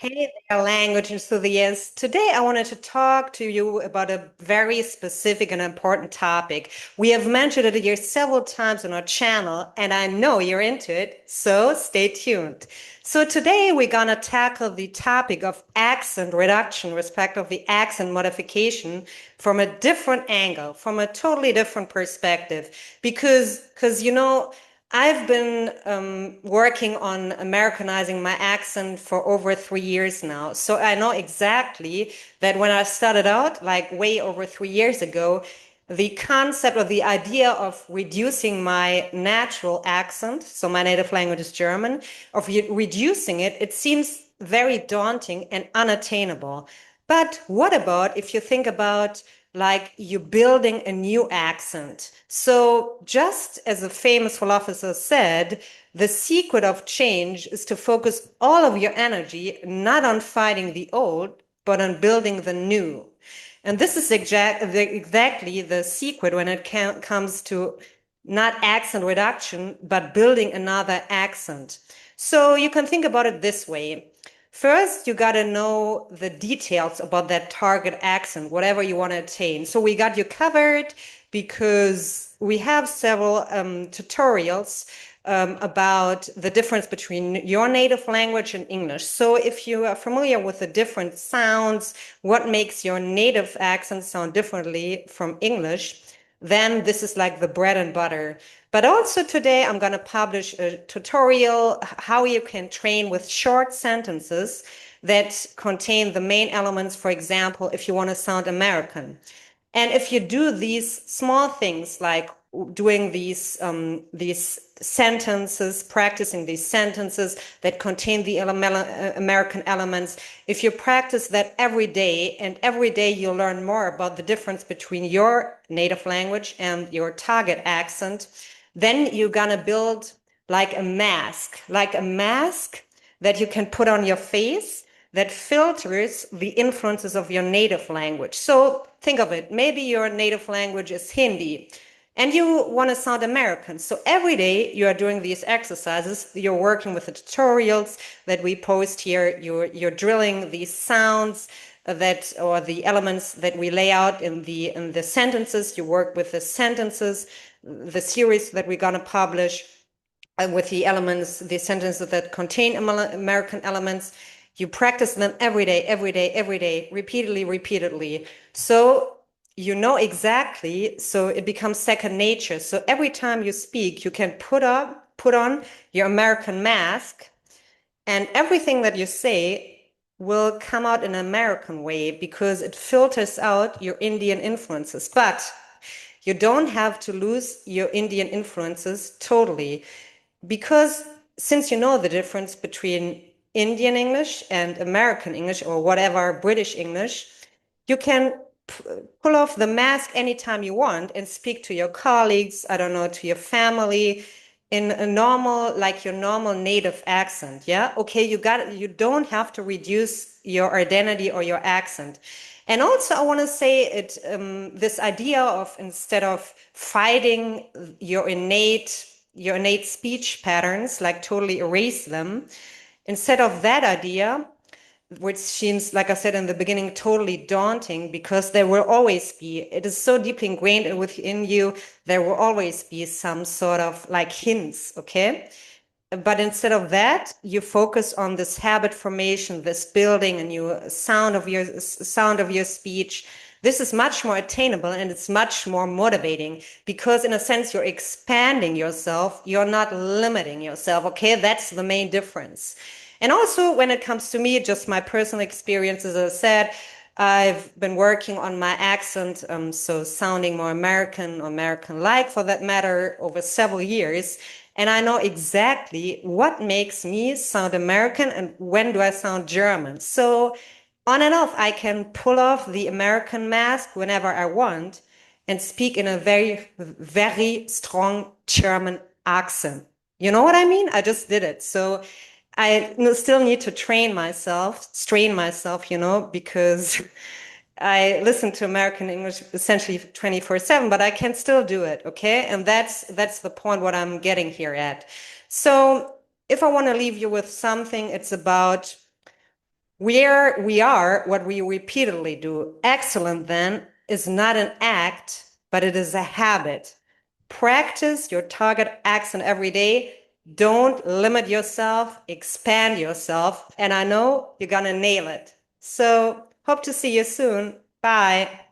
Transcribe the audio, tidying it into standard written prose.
Hey there, language enthusiasts. Today I wanted to talk to you about a very specific and important topic. We have mentioned it here several times on our channel, and I know you're into it, so stay tuned. So today we're gonna tackle the topic of accent reduction, respectively accent modification, from a different angle, from a totally different perspective. Because I've been working on Americanizing my accent for over 3 years now. So I know exactly that when I started out, like way over 3 years ago, the concept or the idea of reducing my natural accent, so my native language is German, of reducing it, it seems very daunting and unattainable. But what about if you think about like you building a new accent? So, just as a famous philosopher said, the secret of change is to focus all of your energy not on fighting the old, but on building the new. And this is exactly the secret when it comes to not accent reduction, but building another accent. So you can think about it this way. First, you got to know the details about that target accent, whatever you want to attain. So we got you covered because we have several tutorials about the difference between your native language and English. So if you are familiar with the different sounds, what makes your native accent sound differently from English, then this is like the bread and butter. But also today I'm going to publish a tutorial how you can train with short sentences that contain the main elements. For example, if you want to sound American. And if you do these small things like doing these sentences, practicing these sentences that contain the American elements, if you practice that every day, and every day you learn more about the difference between your native language and your target accent, then you're gonna build like a mask that you can put on your face that filters the influences of your native language. So think of it. Maybe your native language is Hindi and you want to sound American. So every day you are doing these exercises, you're working with the tutorials that we post here, you're drilling these sounds that or the elements that we lay out in the sentences. You work with the sentences, the series that we're going to publish with the elements, the sentences that contain American elements. You practice them every day, every day, every day, repeatedly, repeatedly. So you know exactly, so it becomes second nature. So every time you speak, you can put on your American mask, and everything that you say will come out in an American way because it filters out your Indian influences. But you don't have to lose your Indian influences totally, because since you know the difference between Indian English and American English or whatever, British English, you can pull off the mask anytime you want and speak to your colleagues, I don't know, to your family in a normal, like your normal native accent. Yeah. Okay. You don't have to reduce your identity or your accent. And also, I want to say it, this idea of instead of fighting your innate speech patterns, like totally erase them, instead of that idea, which seems, like I said in the beginning, totally daunting because there will always be, it is so deeply ingrained within you, there will always be some sort of like hints, okay? But instead of that, you focus on this habit formation, this building a new sound of your speech. This is much more attainable and it's much more motivating because in a sense you're expanding yourself, you're not limiting yourself, okay? That's the main difference. And also when it comes to me, just my personal experiences, as I said, I've been working on my accent, so sounding more American or American-like for that matter, over several years. And I know exactly what makes me sound American and when do I sound German. So on and off, I can pull off the American mask whenever I want and speak in a very, very strong German accent. You know what I mean? I just did it. So I still need to strain myself, because I listen to American English essentially 24/7, but I can still do it, okay? And that's the point what I'm getting here at. So if I want to leave you with something, it's about We are what we repeatedly do. Excellent, then, is not an act, but it is a habit. Practice your target accent every day. Don't limit yourself, expand yourself, and I know you're gonna nail it. So, hope to see you soon. Bye.